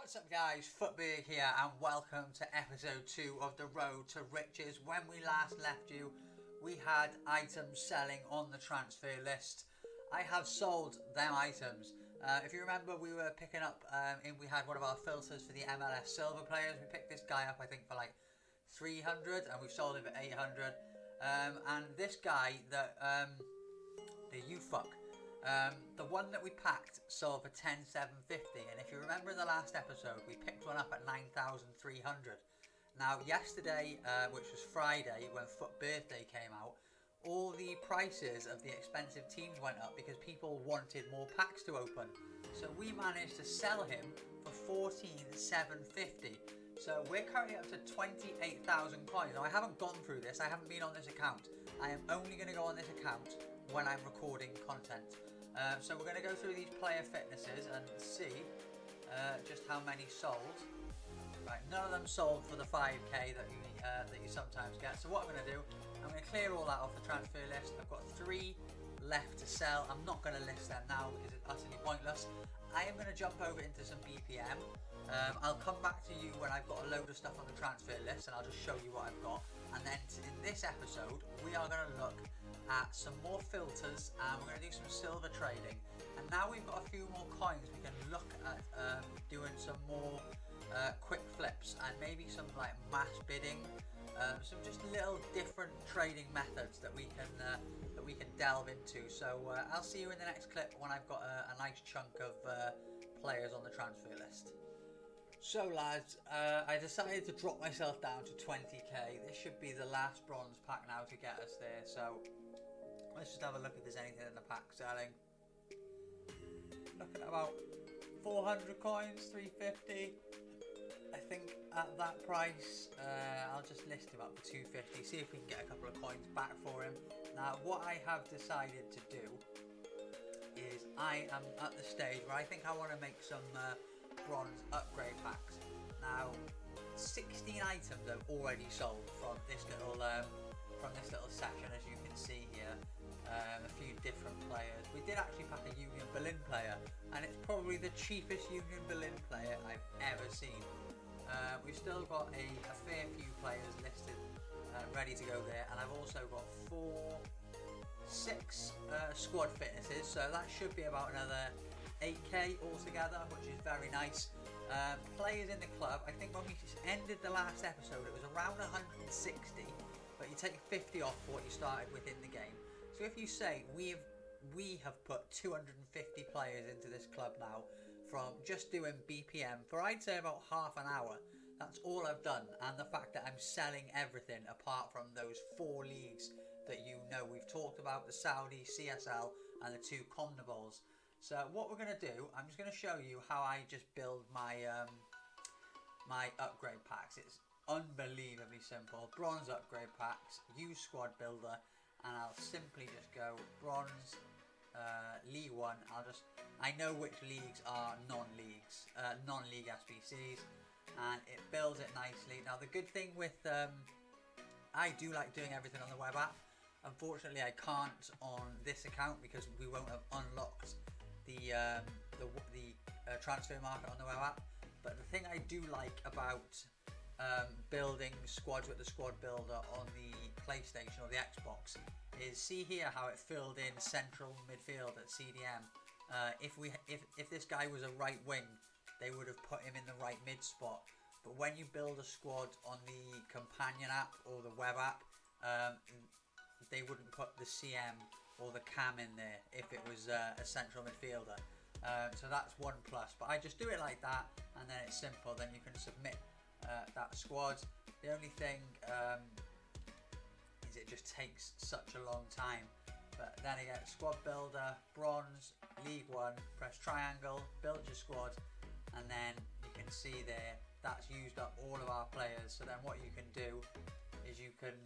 What's up guys, FutBerg here and welcome to episode 2 of the Road to Riches. When we last left you, we had items selling on the transfer list. I have sold them items. If you remember, we were picking up, we had one of our filters for the MLS silver players. We picked this guy up I think for like 300 and we've sold him for 800. And this guy, the U-Fuck, the one that we packed sold for 10,750, and if you remember in the last episode we picked one up at 9,300. Now yesterday, which was Friday when Foot Birthday came out, all the prices of the expensive teams went up because people wanted more packs to open. So we managed to sell him for 14,750. So we're currently up to 28,000 coins. Now I haven't gone through this, I haven't been on this account. I am only going to go on this account when I'm recording content. So we're going to go through these player fitnesses and see just how many sold. Right, none of them sold for the 5k that you sometimes get. So what I'm going to do, I'm going to clear all that off the transfer list. I've got 3 left to sell. I'm not going to list them now because it's utterly pointless. I am going to jump over into some BPM. I'll come back to you when I've got a load of stuff on the transfer list and I'll just show you what I've got. And then in this episode, we are going to look at some more filters and we're going to do some silver trading. And now we've got a few more coins, we can look at doing some more quick flips and maybe some like mass bidding, some just little different trading methods that we can delve into. So I'll see you in the next clip when I've got a nice chunk of players on the transfer list. So lads, I decided to drop myself down to 20k. This should be the last bronze pack now to get us there, so let's just have a look if there's anything in the pack selling. Looking at about 400 coins, 350. I think at that price, I'll just list him up for 250, see if we can get a couple of coins back for him. Now what I have decided to do is I am at the stage where I think I want to make some bronze upgrade packs. Now 16 items have already sold from this little section, as you can see here. A few different players. We did actually pack a Union Berlin player, and it's probably the cheapest Union Berlin player I've ever seen. We've still got a fair few players listed ready to go there, and I've also got 6 squad fitnesses, so that should be about another 8k altogether, which is very nice. Players in the club, I think when we ended the last episode it was around 160, but you take 50 off for what you started with in the game. So if you say we have put 250 players into this club now from just doing BPM for I'd say about half an hour. That's all I've done, and the fact that I'm selling everything apart from those 4 leagues that you know we've talked about, the Saudi, CSL and the 2 CONMEBOLs. So what we're going to do, I'm just going to show you how I just build my my upgrade packs. It's unbelievably simple. Bronze upgrade packs, use squad builder, and I'll simply just go bronze, League 1. I know which leagues are non-league SBCs, and it builds it nicely. Now the good thing with I do like doing everything on the web app. Unfortunately I can't on this account because we won't have unlocked the transfer market on the web app. But the thing I do like about building squads with the squad builder on the PlayStation or the Xbox is, see here how it filled in central midfield at CDM. If this guy was a right wing, they would have put him in the right mid spot. But when you build a squad on the companion app or the web app, they wouldn't put the CM or the cam in there if it was a central midfielder. So that's one plus, but I just do it like that and then it's simple. Then you can submit that squad. The only thing is it just takes such a long time. But then again, squad builder, bronze, League 1, press triangle, build your squad, and then you can see there that's used up all of our players. So then what you can do is you can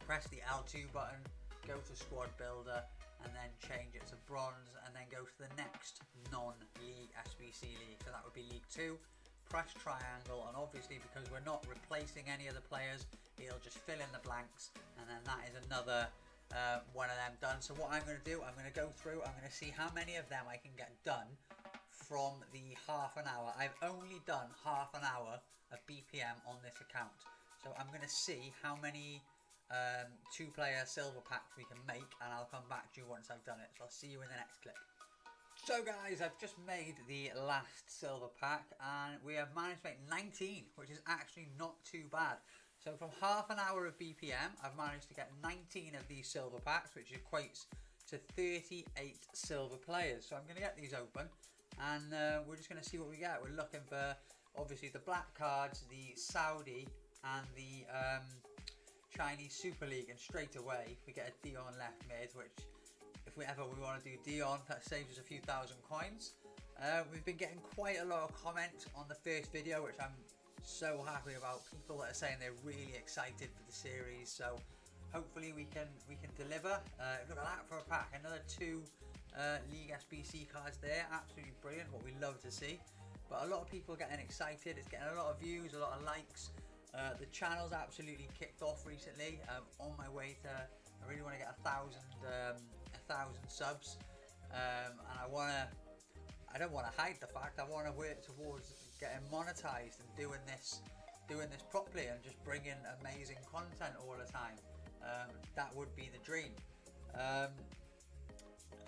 press the L2 button, go to squad builder, and then change it to bronze, and then go to the next non-league SBC league. So that would be League 2. Press triangle, and obviously because we're not replacing any of the players, it'll just fill in the blanks, and then that is another one of them done. So what I'm going to do, I'm going to go through, I'm going to see how many of them I can get done from the half an hour. I've only done half an hour of BPM on this account, so I'm going to see how many 2-player silver packs we can make, and I'll come back to you once I've done it. So I'll see you in the next clip. So guys, I've just made the last silver pack and we have managed to make 19, which is actually not too bad. So from half an hour of BPM, I've managed to get 19 of these silver packs, which equates to 38 silver players. So I'm going to get these open and we're just going to see what we get. We're looking for obviously the black cards, the Saudi and the Chinese Super League, and straight away we get a Dion left mid, which if we want to do Dion, that saves us a few thousand coins. We've been getting quite a lot of comments on the first video, which I'm so happy about. People that are saying they're really excited for the series, so hopefully we can deliver. Look at that for a pack, another 2 League SBC cards there, absolutely brilliant, what we love to see. But a lot of people are getting excited, it's getting a lot of views, a lot of likes. The channel's absolutely kicked off recently. I'm on my way to, I really want to get 1,000 subs, and I don't want to hide the fact I want to work towards getting monetized and doing this properly and just bringing amazing content all the time. That would be the dream.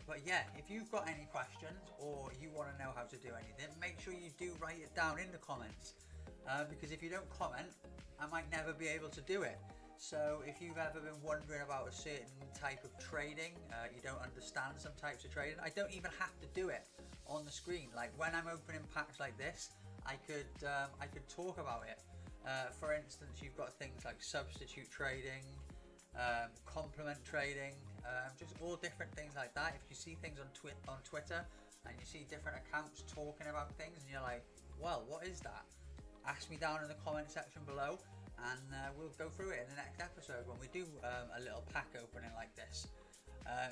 But yeah, if you've got any questions or you want to know how to do anything, make sure you do write it down in the comments, because if you don't comment, I might never be able to do it. So if you've ever been wondering about a certain type of trading, you don't understand some types of trading, I don't even have to do it on the screen. Like when I'm opening packs like this, I could talk about it. For instance, you've got things like substitute trading, complement trading, just all different things like that. If you see things on Twitter and you see different accounts talking about things and you're like, well, what is that? Ask me down in the comment section below, and we'll go through it in the next episode when we do a little pack opening like this.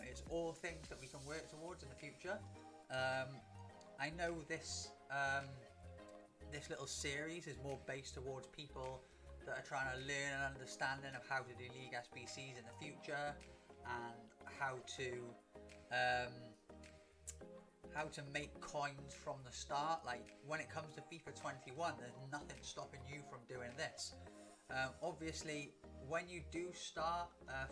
It's all things that we can work towards in the future. I know this little series is more based towards people that are trying to learn an understanding of how to do League SBCs in the future, and how to make coins from the start. Like when it comes to FIFA 21, there's nothing stopping you from doing this. Obviously, when you do start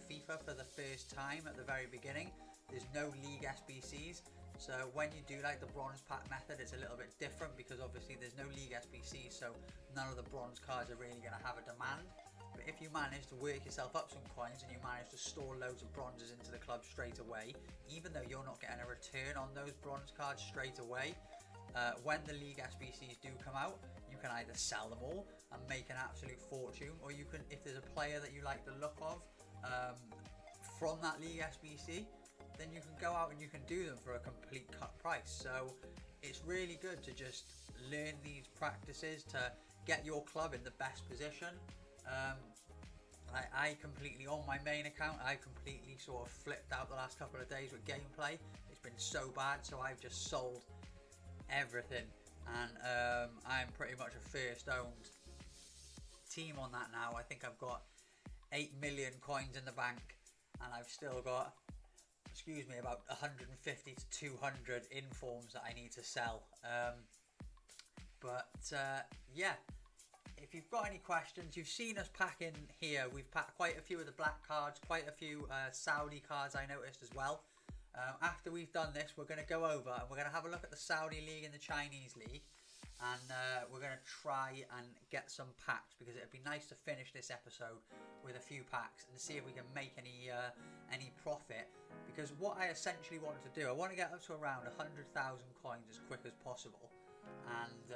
FIFA for the first time at the very beginning, there's no League SBCs. So when you do like the bronze pack method, it's a little bit different because obviously there's no League SBCs, so none of the bronze cards are really going to have a demand. But if you manage to work yourself up some coins and you manage to store loads of bronzes into the club straight away, even though you're not getting a return on those bronze cards straight away, when the League SBCs do come out, you can either sell them all and make an absolute fortune, or you can, if there's a player that you like the look of from that League SBC, then you can go out and you can do them for a complete cut price. So it's really good to just learn these practices to get your club in the best position. I completely, on my main account, I completely sort of flipped out the last couple of days with gameplay. It's been so bad, so I've just sold everything, and I'm pretty much a first owned team on that now. I think I've got 8 million coins in the bank, and I've still got, excuse me, about 150 to 200 informs that I need to sell. Yeah, if you've got any questions, you've seen us pack in here. We've packed quite a few of the black cards, quite a few Saudi cards I noticed as well. After we've done this, we're going to go over and we're going to have a look at the Saudi League and the Chinese League, and we're going to try and get some packs, because it'd be nice to finish this episode with a few packs and see if we can make any profit. Because what I essentially want to do, I want to get up to around 100,000 coins as quick as possible, and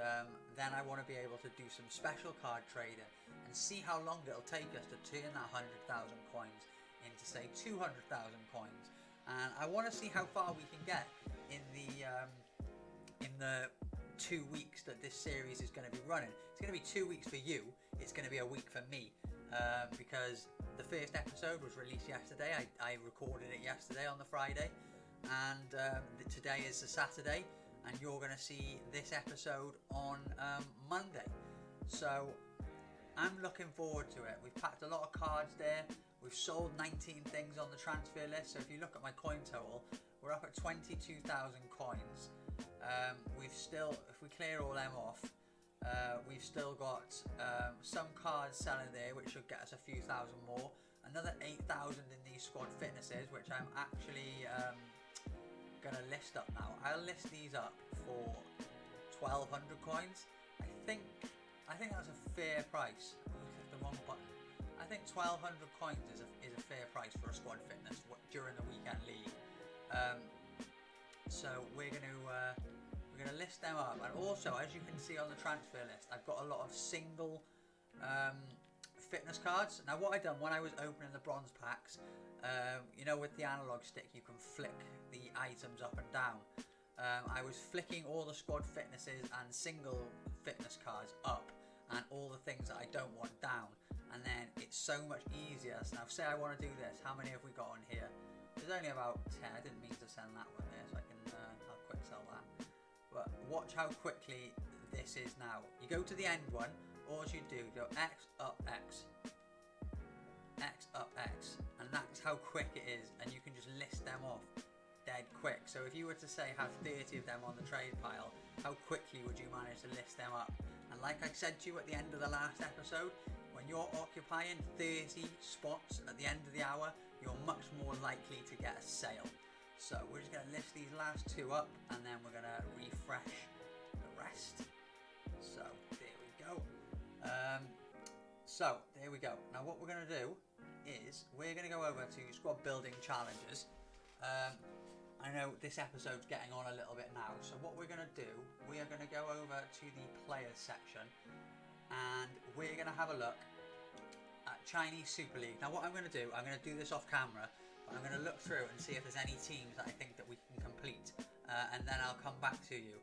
then I want to be able to do some special card trading and see how long it'll take us to turn that 100,000 coins into, say, 200,000 coins. And I want to see how far we can get in the 2 weeks that this series is going to be running. It's going to be 2 weeks for you, it's going to be a week for me, because the first episode was released yesterday. I recorded it yesterday on the Friday, and today is the Saturday, and you're going to see this episode on Monday. So I'm looking forward to it. We've packed a lot of cards there. We've sold 19 things on the transfer list. So if you look at my coin total, we're up at 22,000 coins. We've still, if we clear all them off, we've still got some cards selling there, which should get us a few thousand more. Another 8,000 in these squad fitnesses, which I'm actually gonna list up now. I'll list these up for 1,200 coins. I think that's a fair price. I clicked the wrong button. I think 1,200 coins is a fair price for a squad fitness during the weekend league. So we're gonna list them up, and also, as you can see on the transfer list, I've got a lot of single fitness cards. Now, what I done when I was opening the bronze packs, you know, with the analog stick, you can flick the items up and down. I was flicking all the squad fitnesses and single fitness cards up, and all the things that I don't want down. And then it's so much easier. So now, say I want to do this. How many have we got on here? There's only about 10. I didn't mean to send that one there, so I can I'll quick sell that. But watch how quickly this is now. You go to the end one. All you do, go X up X, X up X, and that's how quick it is. And you can just list them off dead quick. So if you were to say have 30 of them on the trade pile, how quickly would you manage to list them up? And like I said to you at the end of the last episode, when you're occupying 30 spots at the end of the hour, you're much more likely to get a sale. So we're just going to list these last two up, and then we're going to refresh the rest. So there we go. So there we go. Now what we're going to do is we're going to go over to squad building challenges. I know this episode's getting on a little bit now, so what we're going to do, we are going to go over to the players section, and we're going to have a look at Chinese Super League. Now what I'm going to do, I'm going to do this off camera, but I'm going to look through and see if there's any teams that I think that we can complete, and then I'll come back to you.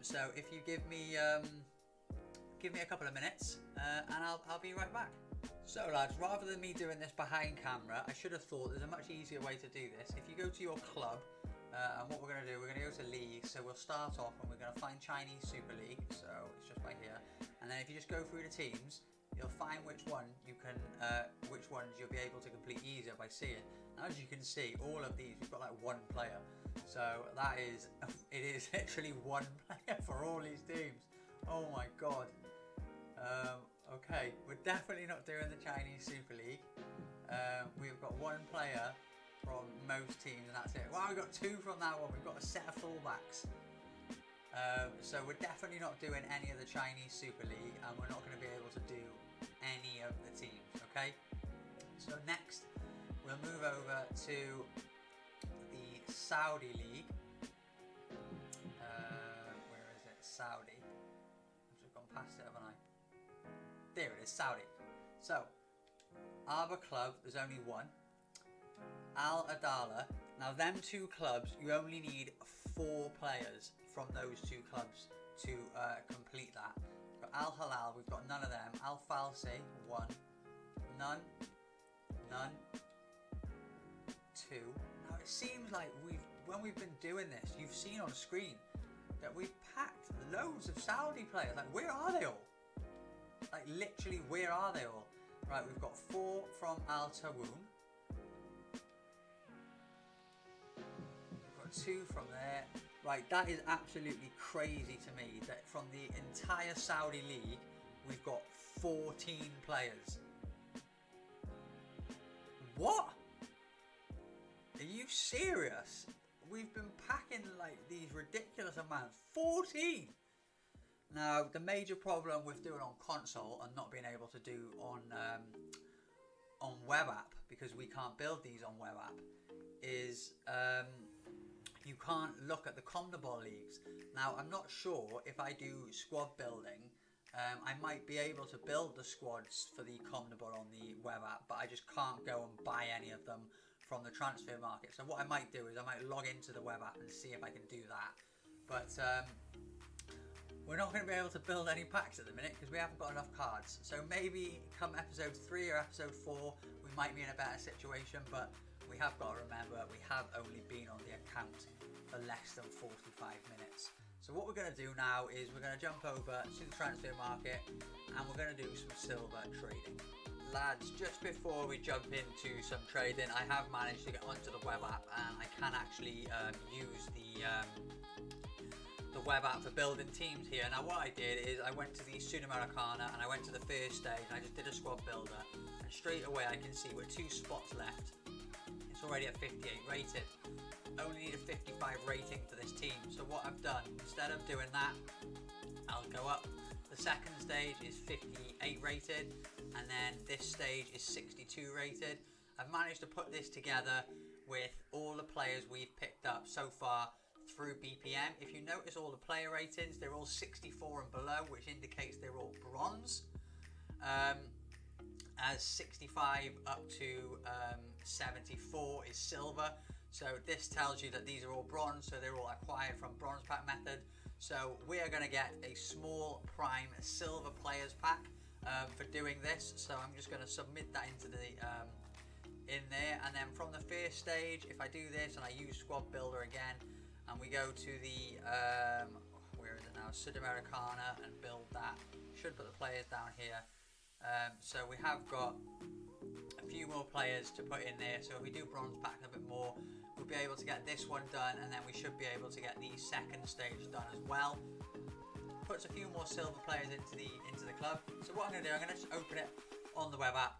So if you give me a couple of minutes, and I'll be right back. So lads, rather than me doing this behind camera, I should have thought there's a much easier way to do this. If you go to your club, and what we're going to do, we're going to go to League. So we'll start off and we're going to find Chinese Super League. So it's just right here. And then if you just go through the teams, you'll find which ones you'll be able to complete easier by seeing. Now, as you can see, all of these, we've got like one player. So it is literally one player for all these teams. Oh my god. Okay, we're definitely not doing the Chinese Super League. We've got one player from most teams, and that's it. Wow, we've got two from that one. We've got a set of fullbacks. So we're definitely not doing any of the Chinese Super League, and we're not going to be able to do any of the teams, okay? So next, we'll move over to the Saudi League. Where is it? Saudi. I've just gone past it, haven't I? There it is, Saudi. So, Arba Club, there's only one. Al Adala. Now, them two clubs, you only need 4 players from those two clubs to complete that. We've got Al Halal, we've got none of them. Al Falsi, 1. None. None. 2. Now, it seems like when we've been doing this, you've seen on screen that we've packed loads of Saudi players. Like, where are they all? Like, literally, where are they all? Right, we've got 4 from Al Tawoon. We've got 2 from there. Right, that is absolutely crazy to me that from the entire Saudi League, we've got 14 players. What? Are you serious? We've been packing like these ridiculous amounts. 14! Now, the major problem with doing on console and not being able to do on web app, because we can't build these on web app, is you can't look at the CONMEBOL leagues. Now, I'm not sure if I do squad building, I might be able to build the squads for the CONMEBOL on the web app, but I just can't go and buy any of them from the transfer market. So what I might do is I might log into the web app and see if I can do that. But we're not going to be able to build any packs at the minute because we haven't got enough cards. So maybe come episode 3 or episode 4, we might be in a better situation, but we have got to remember we have only been on the account for less than 45 minutes. So what we're going to do now is we're going to jump over to the transfer market and we're going to do some silver trading. Lads, just before we jump into some trading, I have managed to get onto the web app and I can actually use the web app for building teams here. Now what I did is I went to the Sudamericana and I went to the first stage and I just did a squad builder, and straight away I can see with 2 spots left, it's already at 58 rated. Only need a 55 rating for this team. So what I've done, instead of doing that, I'll go up. The second stage is 58 rated, and then this stage is 62 rated. I've managed to put this together with all the players we've picked up so far through BPM. If you notice all the player ratings, they're all 64 and below, which indicates they're all bronze. As 65 up to 74 is silver. So this tells you that these are all bronze, so they're all acquired from bronze pack method. So we are going to get a small prime silver players pack for doing this. So I'm just going to submit that into the in there, and then from the first stage, if I do this and I use squad builder again, and we go to the where is it now, Sudamericana, and build that. Should put the players down here. So we have got a few more players to put in there. So if we do bronze pack a bit more, we'll be able to get this one done, and then we should be able to get the second stage done as well. Puts a few more silver players into the club. So what I'm going to do, I'm going to just open it on the web app,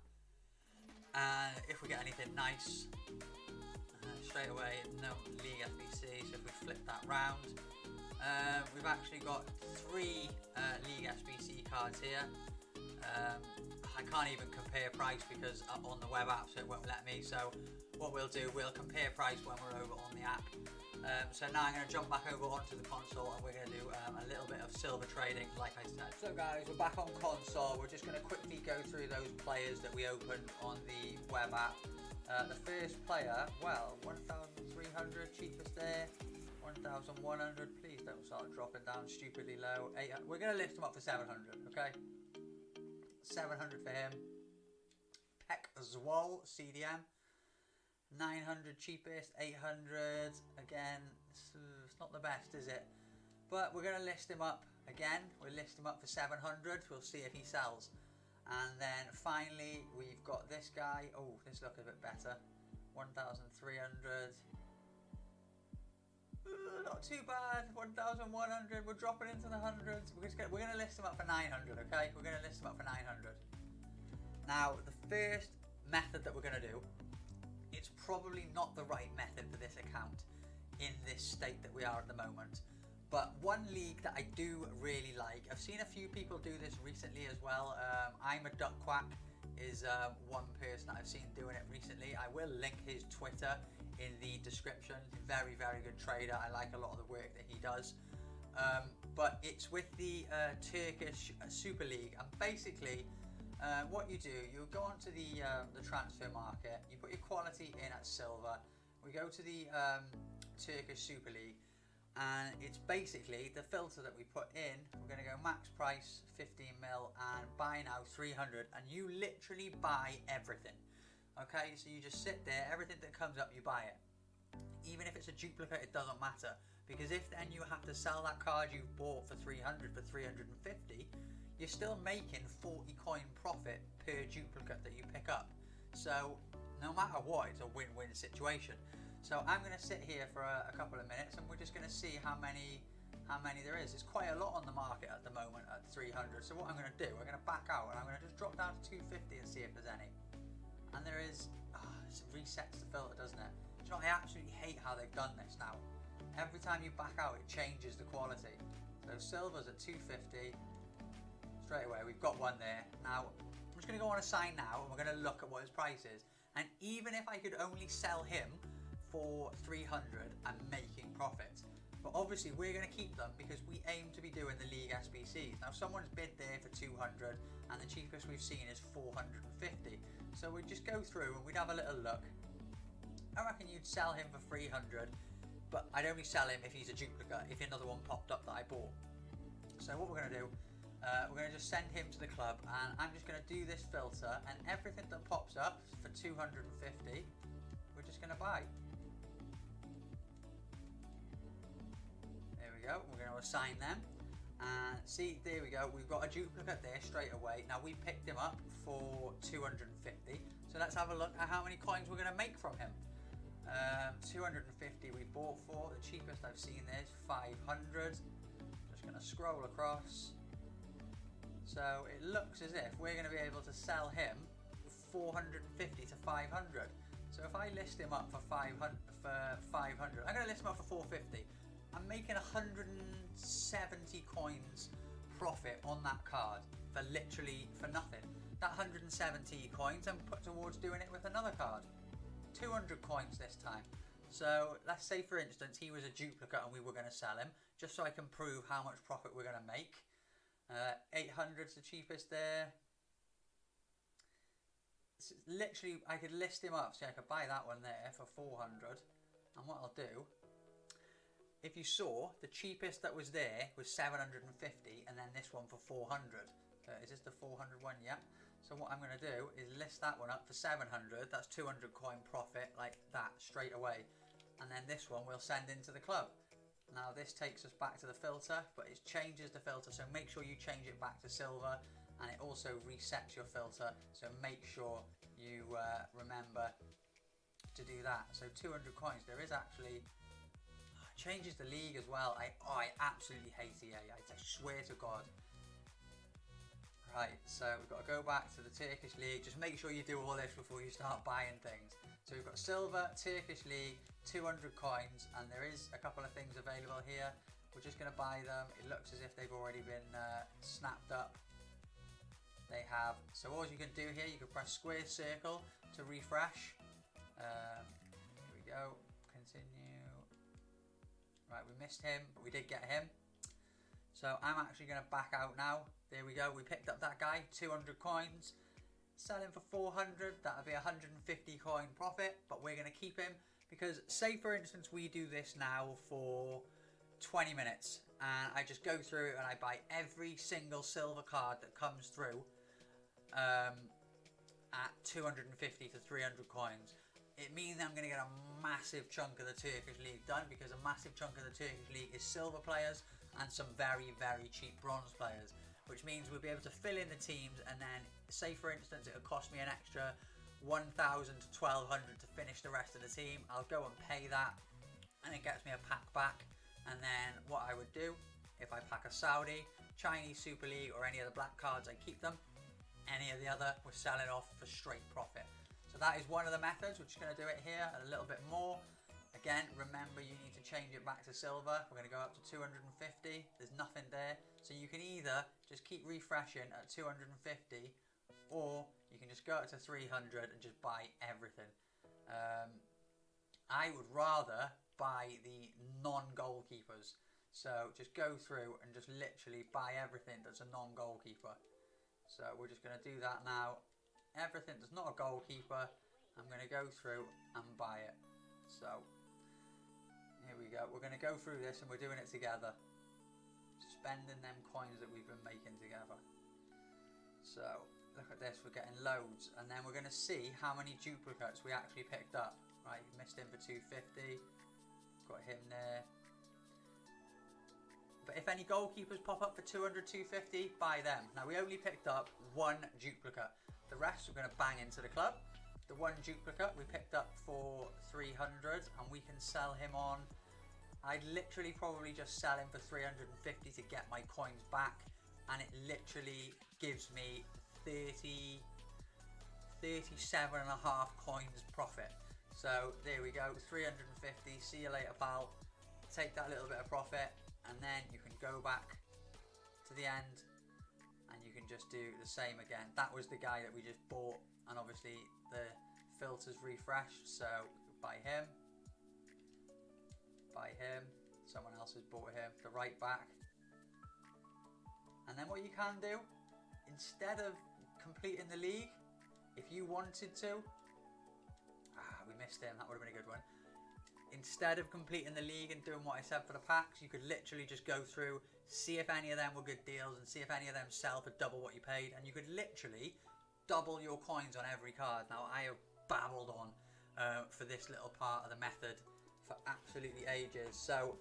and if we get anything nice, straight away, no League SBC. So if we flip that round, we've actually got 3 League SBC cards here. I can't even compare price because I'm on the web app, so it won't let me. So what we'll do, we'll compare price when we're over on the app. So now I'm going to jump back over onto the console, and we're going to do a little bit of silver trading, like I said. So guys, we're back on console. We're just going to quickly go through those players that we opened on the web app. The first player, well, 1,300, cheapest there. 1,100, please don't start dropping down stupidly low. 800. We're going to list him up for 700, okay? 700 for him. Peck Zwol, CDM. 900 cheapest. 800 again. It's not the best, is it? But we're going to list him up again. We'll list him up for 700. We'll see if he sells. And then finally we've got this guy. Oh, this looks a bit better. 1,300. Not too bad. 1,100. We're dropping into the hundreds. We're going to list them up for 900, okay? We're going to list them up for 900. Now, the first method that we're going to do, it's probably not the right method for this account in this state that we are at the moment. But one league that I do really like, I've seen a few people do this recently as well. I'm a Duck Quack is one person that I've seen doing it recently. I will link his Twitter in the description. He's a very, very good trader. I like a lot of the work that he does. But it's with the Turkish Super League, and basically what you do, you go onto the transfer market, you put your quality in at silver, we go to the Turkish Super League, and it's basically the filter that we put in. We're going to go max price 15 mil and buy now 300, and you literally buy everything. Okay, so you just sit there, everything that comes up you buy it. Even if it's a duplicate, it doesn't matter, because if then you have to sell that card you've bought for 300 for 350, you're still making 40 coin profit per duplicate that you pick up. So no matter what, it's a win-win situation. So I'm going to sit here for a couple of minutes, and we're just going to see how many there is. It's quite a lot on the market at the moment at 300. So what I'm going to do, I'm going to back out, and I'm going to just drop down to 250 and see if there's any. And there is, it resets the filter, doesn't it? Do you know, I absolutely hate how they've done this now. Every time you back out, it changes the quality. So silver's at 250. Straight away, we've got one there. Now, I'm just going to go on a sign now, and we're going to look at what his price is. And even if I could only sell him for 300, I'm making profit. But obviously, we're going to keep them because we aim to be doing the League SBCs. Now, someone's bid there for 200, and the cheapest we've seen is 450. So we'd just go through and we'd have a little look. I reckon you'd sell him for 300, but I'd only sell him if he's a duplicate, if another one popped up that I bought. So what we're going to do, we're going to just send him to the club, and I'm just going to do this filter, and everything that pops up for 250, we're just going to buy. There we go. We're going to assign them. And see, there we go. We've got a duplicate there straight away. Now we picked him up for 250. So let's have a look at how many coins we're going to make from him. 250 we bought for. The cheapest I've seen is 500. Just going to scroll across. So it looks as if we're going to be able to sell him 450 to 500. So if I list him up for 500, I'm going to list him up for 450. I'm making 170 coins profit on that card for literally for nothing. That 170 coins I'm put towards doing it with another card. 200 coins this time. So let's say for instance he was a duplicate and we were going to sell him, just so I can prove how much profit we're going to make. 800's the cheapest there. Literally I could list him up, so I could buy that one there for 400. And what I'll do, if you saw, the cheapest that was there was 750, and then this one for 400. Is this the 400 one? Yep. So what I'm going to do is list that one up for 700. That's 200 coin profit like that straight away. And then this one we'll send into the club. Now this takes us back to the filter, but it changes the filter, so make sure you change it back to silver, and it also resets your filter, so make sure you remember to do that. So 200 coins, there is actually, changes the league as well. I absolutely hate EA, I swear to God. Right, so we've got to go back to the Turkish league. Just make sure you do all this before you start buying things. So we've got silver, Turkish league, 200 coins, and there is a couple of things available here. We're just going to buy them. It looks as if they've already been snapped up. They have. So all you can do here, you can press square circle to refresh. Here we go. Continue. Right, we missed him, but we did get him. So I'm actually going to back out now. There we go. We picked up that guy, 200 coins. Sell him for 400. That'll be 150 coin profit, but we're going to keep him because, say for instance, we do this now for 20 minutes and I just go through and I buy every single silver card that comes through at 250 to 300 coins. It means I'm going to get a massive chunk of the Turkish League done, because a massive chunk of the Turkish League is silver players and some very, very cheap bronze players, which means we'll be able to fill in the teams, and then say for instance it'll cost me an extra 1,000 to 1,200 to finish the rest of the team. I'll go and pay that and it gets me a pack back. And then what I would do, if I pack a Saudi, Chinese Super League or any of the black cards, I keep them. Any of the other, we're selling off for straight profit. So that is one of the methods. We're just going to do it here a little bit more. Again, remember you need to change it back to silver. We're going to go up to 250. There's nothing there. So you can either just keep refreshing at 250, or you can just go up to 300 and just buy everything. I would rather buy the non-goalkeepers. So just go through and just literally buy everything that's a non-goalkeeper. So we're just going to do that now. Everything that's not a goalkeeper, I'm going to go through and buy it. So here we go. We're going to go through this and we're doing it together. Spending them coins that we've been making together. So look at this, we're getting loads, and then we're going to see how many duplicates we actually picked up. Right, missed him for 250. Got him there. But if any goalkeepers pop up for 200, 250, buy them. Now we only picked up one duplicate. The rest we're going to bang into the club. The one duplicate we picked up for 300, and we can sell him on. I'd literally probably just sell him for 350 to get my coins back, and it literally gives me 37.5 coins profit. So there we go, 350. See you later, pal. Take that little bit of profit, and then you can go back to the end and you can just do the same again. That was the guy that we just bought, and obviously the filters refreshed, so buy him, someone else has bought him, the right back. And then what you can do, instead of completing the league, if you wanted to, we missed him, that would have been a good one. Instead of completing the league and doing what I said for the packs, you could literally just go through, see if any of them were good deals, and see if any of them sell for double what you paid, and you could literally double your coins on every card. Now I have babbled on for this little part of the method for absolutely ages, so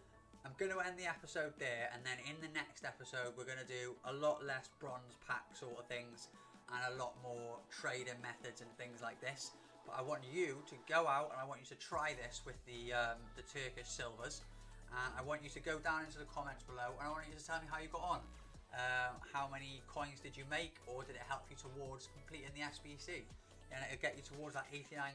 I'm going to end the episode there, and then in the next episode we're going to do a lot less bronze pack sort of things and a lot more trading methods and things like this. But I want you to go out and I want you to try this with the Turkish silvers, and I want you to go down into the comments below and I want you to tell me how you got on. How many coins did you make, or did it help you towards completing the SBC? And it'll get you towards that 89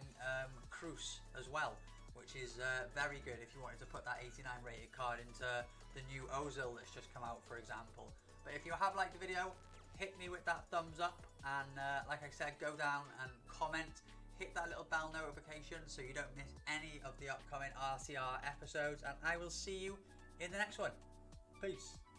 cruise as well, which is very good if you wanted to put that 89 rated card into the new Ozil that's just come out, for example. But if you have liked the video, hit me with that thumbs up, and like I said, go down and comment, hit that little bell notification so you don't miss any of the upcoming RCR episodes, and I will see you in the next one. Peace.